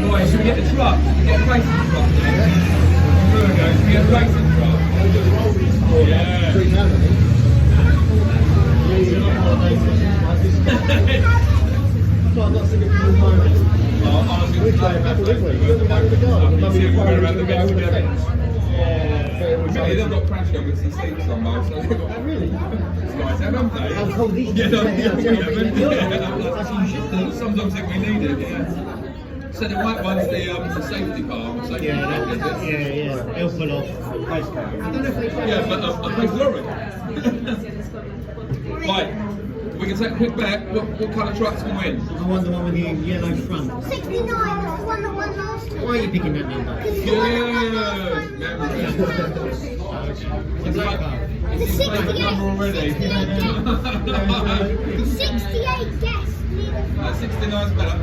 Right, should we get the truck? Should we get a racing truck there? Should we get a racing truck? Yeah. They've got crash helmets and seats on both, so they've got Really? guys, haven't they? How cold these Yeah, days? That's what you should do. Sometimes I think we need it, yeah. So the white one's the safety car. Safety car, is it? Yeah. They'll pull off. Yeah, but a big lorry. Right, we can take a quick bet. What colour truck's going to win? I want the one with the yellow front. 69, that's the one that won last time. Why are you picking that number? Good memory. The 68 already. 68 guess. 69's better.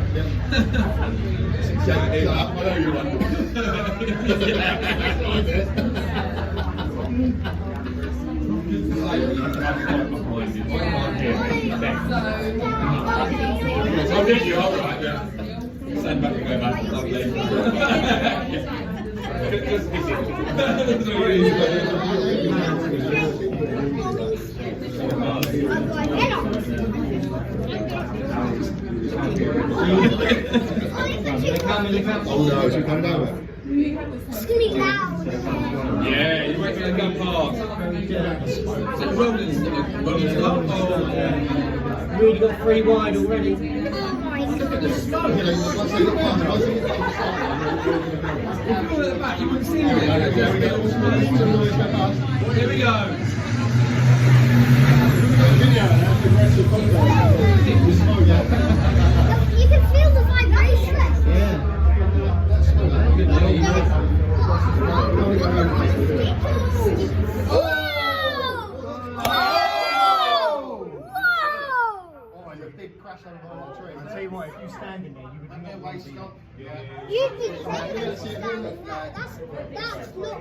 68 is up. I know you want. I'll get you, alright, yeah. Stand back and go back, lovely. Just kiss it. Oh no, is it coming down? It's gonna be loud. Yeah, you wait till they go past. Is it rolling stuff? Really got 3 wide already. Oh my god. Look at the smoke. If you were at the back, you wouldn't see it. Here we go. You can feel the vibration. Yeah. Whoa! I'll tell you what, if you stand in there, you would not want to be. You'd be crazy standing there. That's not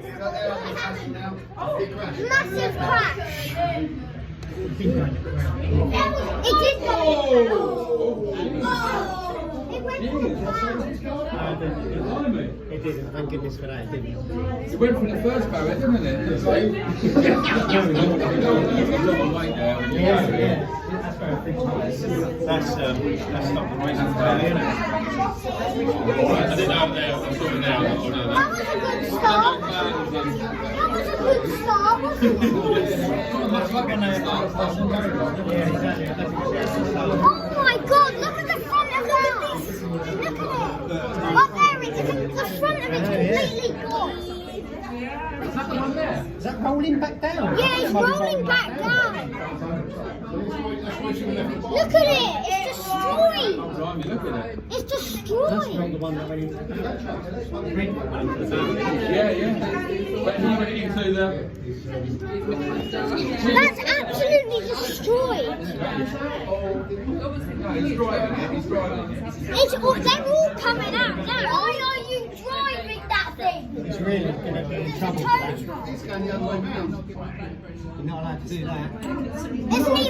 massive crash. It's been going to ground. It did go. It went from the ground. It didn't, thank goodness for that, it didn't. It went from the first barrier, didn't it? It's like, That's not the reason for that, isn't it? I didn't know there, I'm sorry now. That was a good start. That was a good start, wasn't it? Yeah, exactly. Oh my god, look at the front of that! Look at it! Up there, the front of it's completely gone. Is that rolling back down? Yeah, it's rolling back down. Look at it! It's destroyed! Look at it. It's That's destroyed! not the one that went into the Yeah. But he went into the... That's absolutely destroyed! He's driving it, It's all, they're all coming out now. Why are you driving that thing? It's really going to be in It's a trouble. tow truck. You're not allowed to do that. Isn't he